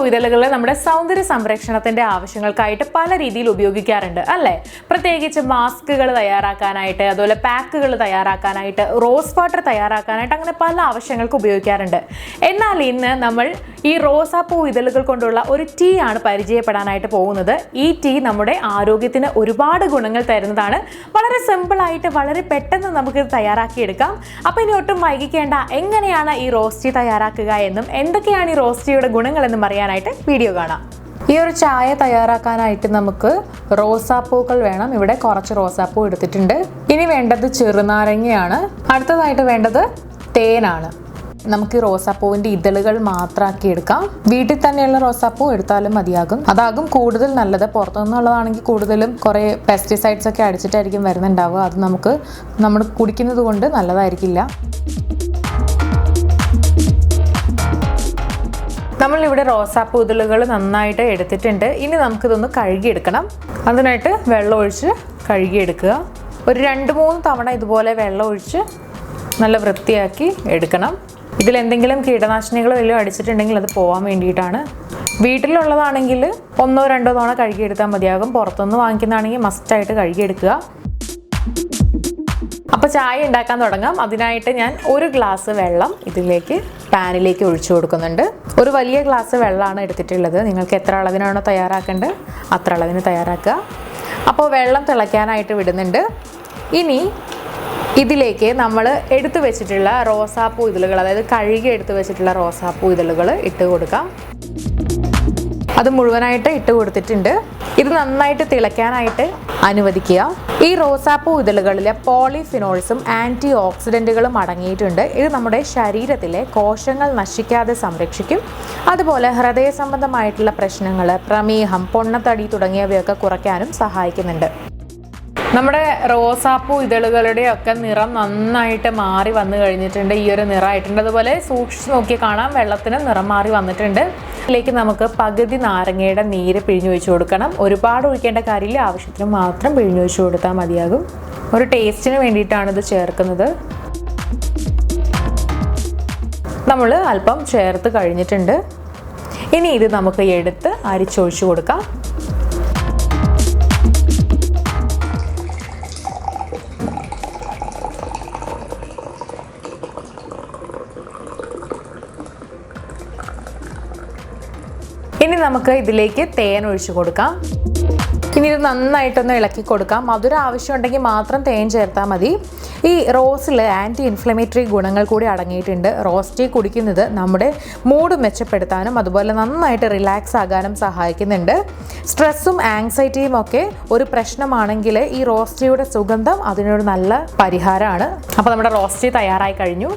ഇതളുകൾ നമ്മുടെ സൗന്ദര്യ സംരക്ഷണത്തിന്റെ ആവശ്യങ്ങൾക്കായിട്ട് പല രീതിയിൽ ഉപയോഗിക്കാറുണ്ട് അല്ലേ? പ്രത്യേകിച്ച് മാസ്കുകൾ തയ്യാറാക്കാനായിട്ട്, അതുപോലെ പാക്കുകൾ തയ്യാറാക്കാനായിട്ട്, റോസ് വാട്ടർ തയ്യാറാക്കാനായിട്ട്, അങ്ങനെ പല ആവശ്യങ്ങൾക്ക് ഉപയോഗിക്കാറുണ്ട്. എന്നാൽ ഇന്ന് നമ്മൾ ഈ റോസാപ്പൂ ഇതളുകൾ കൊണ്ടുള്ള ഒരു ടീ ആണ് പരിചയപ്പെടാനായിട്ട് പോകുന്നത്. ഈ ടീ നമ്മുടെ ആരോഗ്യത്തിന് ഒരുപാട് ഗുണങ്ങൾ തരുന്നതാണ്. വളരെ സിമ്പിളായിട്ട് വളരെ പെട്ടെന്ന് നമുക്കിത് തയ്യാറാക്കിയെടുക്കാം. അപ്പോൾ ഇനി ഒട്ടും വൈകിക്കേണ്ട, എങ്ങനെയാണ് ഈ റോസ് ടീ തയ്യാറാക്കുക എന്നും എന്തൊക്കെയാണ് ഈ റോസ് ടീയുടെ ഗുണങ്ങളെന്നും അറിയാനായിട്ട് വീഡിയോ കാണാം. ഈ ഒരു ചായ തയ്യാറാക്കാനായിട്ട് നമുക്ക് റോസാപ്പൂക്കൾ വേണം. ഇവിടെ കുറച്ച് റോസാപ്പൂ എടുത്തിട്ടുണ്ട്. ഇനി വേണ്ടത് ചെറുനാരങ്ങയാണ്. അടുത്തതായിട്ട് വേണ്ടത് തേനാണ്. നമുക്ക് ഈ റോസാപ്പൂവിൻ്റെ ഇതളുകൾ മാത്രമാക്കി എടുക്കാം. വീട്ടിൽ തന്നെയുള്ള റോസാപ്പൂ എടുത്താലും മതിയാകും. അതാകും കൂടുതൽ നല്ലത്. പുറത്തുനിന്നുള്ളതാണെങ്കിൽ കൂടുതലും കുറേ പെസ്റ്റിസൈഡ്സ് ഒക്കെ അടിച്ചിട്ടായിരിക്കും വരുന്നുണ്ടാവുക. അത് നമ്മൾ കുടിക്കുന്നത് കൊണ്ട് നല്ലതായിരിക്കില്ല. നമ്മളിവിടെ റോസാപ്പൂ ഇതളുകൾ നന്നായിട്ട് എടുത്തിട്ടുണ്ട്. ഇനി നമുക്കിതൊന്ന് കഴുകിയെടുക്കണം. അതിനായിട്ട് വെള്ളം ഒഴിച്ച് കഴുകിയെടുക്കുക. ഒരു 2-3 തവണ ഇതുപോലെ വെള്ളം ഒഴിച്ച് നല്ല വൃത്തിയാക്കി എടുക്കണം. ഇതിലെന്തെങ്കിലും കീടനാശിനികൾ വല്ലതും അടിച്ചിട്ടുണ്ടെങ്കിൽ അത് പോകാൻ വേണ്ടിയിട്ടാണ്. വീട്ടിലുള്ളതാണെങ്കിൽ 1-2 തവണ കഴുകിയെടുത്താൽ മതിയാകും. പുറത്തുനിന്ന് വാങ്ങിക്കുന്നതാണെങ്കിൽ മസ്റ്റായിട്ട് കഴുകിയെടുക്കുക. അപ്പോൾ ചായ ഉണ്ടാക്കാൻ തുടങ്ങാം. അതിനായിട്ട് ഞാൻ 1 ഗ്ലാസ് വെള്ളം പാനിലേക്ക് ഒഴിച്ചു കൊടുക്കുന്നുണ്ട്. ഒരു വലിയ ഗ്ലാസ് വെള്ളമാണ് എടുത്തിട്ടുള്ളത്. നിങ്ങൾക്ക് എത്ര അളവിനാണോ തയ്യാറാക്കേണ്ടത് അത്ര അളവിന് തയ്യാറാക്കുക. അപ്പോൾ വെള്ളം തിളയ്ക്കാനായിട്ട് വിടുന്നുണ്ട്. ഇനി ഇതിലേക്ക് നമ്മൾ എടുത്തു വെച്ചിട്ടുള്ള റോസാപ്പൂ ഇതളുകൾ, അതായത് കഴുകി എടുത്തു വെച്ചിട്ടുള്ള റോസാപ്പൂ ഇതളുകൾ ഇട്ട് കൊടുക്കാം. അത് മുഴുവനായിട്ട് ഇട്ട് കൊടുത്തിട്ടുണ്ട്. ഇത് നന്നായിട്ട് തിളയ്ക്കാനായിട്ട് അനുവദിക്കുക. ഈ റോസാപ്പൂ ഇതളുകളിലെ പോളിഫിനോൾസും ആൻറ്റി ഓക്സിഡൻറ്റുകളും അടങ്ങിയിട്ടുണ്ട്. ഇത് നമ്മുടെ ശരീരത്തിലെ കോശങ്ങൾ നശിക്കാതെ സംരക്ഷിക്കും. അതുപോലെ ഹൃദയ സംബന്ധമായിട്ടുള്ള പ്രശ്നങ്ങൾ, പ്രമേഹം, പൊണ്ണത്തടി തുടങ്ങിയവയൊക്കെ കുറയ്ക്കാനും സഹായിക്കുന്നുണ്ട്. നമ്മുടെ റോസാപ്പൂ ഇതളുകളുടെ ഒക്കെ നിറം നന്നായിട്ട് മാറി വന്നു കഴിഞ്ഞിട്ടുണ്ട്. ഈ ഒരു നിറമായിട്ടുണ്ട്. അതുപോലെ സൂക്ഷിച്ച് നോക്കി കാണാം, വെള്ളത്തിന് നിറം മാറി വന്നിട്ടുണ്ട്. ഇതിലേക്ക് നമുക്ക് പകുതി നാരങ്ങയുടെ നീര് പിഴിഞ്ഞൊഴിച്ച് കൊടുക്കണം. ഒരുപാട് ഒഴിക്കേണ്ട കാര്യമില്ല, ആവശ്യത്തിന് മാത്രം പിഴിഞ്ഞൊഴിച്ച് കൊടുത്താൽ മതിയാകും. ഒരു ടേസ്റ്റിന് വേണ്ടിയിട്ടാണ് ഇത് ചേർക്കുന്നത്. നമ്മൾ അല്പം ചേർത്ത് കഴിഞ്ഞിട്ടുണ്ട്. ഇനി ഇത് നമുക്ക് എടുത്ത് അരിച്ചൊഴിച്ച് കൊടുക്കാം. ഇനി നമുക്ക് ഇതിലേക്ക് തേൻ ഒഴിച്ചു കൊടുക്കാം. ഇനി ഇത് നന്നായിട്ടൊന്ന് ഇളക്കി കൊടുക്കാം. മധുരം ആവശ്യമുണ്ടെങ്കിൽ മാത്രം തേൻ ചേർത്താൽ മതി. ഈ റോസിൽ ആൻറ്റി ഇൻഫ്ലമേറ്ററി ഗുണങ്ങൾ കൂടി അടങ്ങിയിട്ടുണ്ട്. റോസ് ടീ കുടിക്കുന്നത് നമ്മുടെ മൂഡ് മെച്ചപ്പെടുത്താനും അതുപോലെ നന്നായിട്ട് റിലാക്സ് ആകാനും സഹായിക്കുന്നുണ്ട്. സ്ട്രെസ്സും ആങ്സൈറ്റിയും ഒക്കെ ഒരു പ്രശ്നമാണെങ്കിൽ ഈ റോസ് ടീയുടെ സുഗന്ധം അതിനൊരു നല്ല പരിഹാരമാണ്. അപ്പോൾ നമ്മുടെ റോസ് ടീ തയ്യാറായി കഴിഞ്ഞു.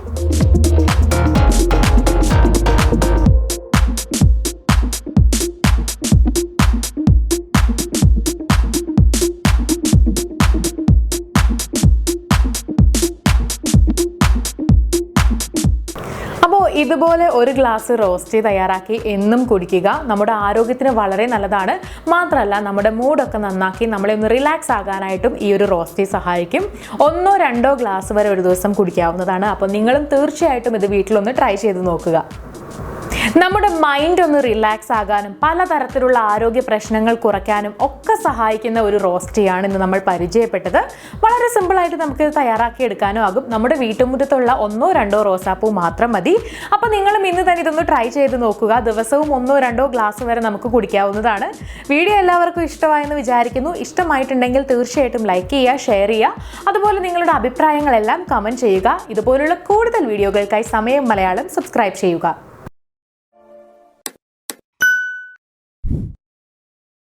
ഇതുപോലെ 1 ഗ്ലാസ് റോസ് ടീ തയ്യാറാക്കി എന്നും കുടിക്കുക. നമ്മുടെ ആരോഗ്യത്തിന് വളരെ നല്ലതാണ്. മാത്രമല്ല നമ്മുടെ മൂഡൊക്കെ നന്നാക്കി നമ്മളെ ഒന്ന് റിലാക്സ് ആകാനായിട്ടും ഈ ഒരു റോസ് ടീ സഹായിക്കും. 1-2 ഗ്ലാസ് വരെ ഒരു ദിവസം കുടിക്കാവുന്നതാണ്. അപ്പോൾ നിങ്ങളും തീർച്ചയായിട്ടും ഇത് വീട്ടിലൊന്ന് ട്രൈ ചെയ്ത് നോക്കുക. നമ്മുടെ മൈൻഡ് ഒന്ന് റിലാക്സ് ആകാനും പലതരത്തിലുള്ള ആരോഗ്യ പ്രശ്നങ്ങൾ കുറയ്ക്കാനും ഒക്കെ സഹായിക്കുന്ന ഒരു റോസ് ടീ ആണ് ഇന്ന് നമ്മൾ പരിചയപ്പെട്ടത്. വളരെ സിമ്പിളായിട്ട് നമുക്ക് തയ്യാറാക്കി എടുക്കാനും ആകും. നമ്മുടെ വീട്ടുമുറ്റത്തുള്ള 1-2 റോസാപ്പൂ മാത്രം മതി. അപ്പോൾ നിങ്ങളും ഇന്ന് തന്നെ ഇതൊന്ന് ട്രൈ ചെയ്ത് നോക്കുക. ദിവസവും 1-2 ഗ്ലാസ് വരെ നമുക്ക് കുടിക്കാവുന്നതാണ്. വീഡിയോ എല്ലാവർക്കും ഇഷ്ടമായെന്ന് വിചാരിക്കുന്നു. ഇഷ്ടമായിട്ടുണ്ടെങ്കിൽ തീർച്ചയായിട്ടും ലൈക്ക് ചെയ്യുക, ഷെയർ ചെയ്യുക. അതുപോലെ നിങ്ങളുടെ അഭിപ്രായങ്ങളെല്ലാം കമൻറ്റ് ചെയ്യുക. ഇതുപോലുള്ള കൂടുതൽ വീഡിയോകൾക്കായി സമയം മലയാളം സബ്സ്ക്രൈബ് ചെയ്യുക.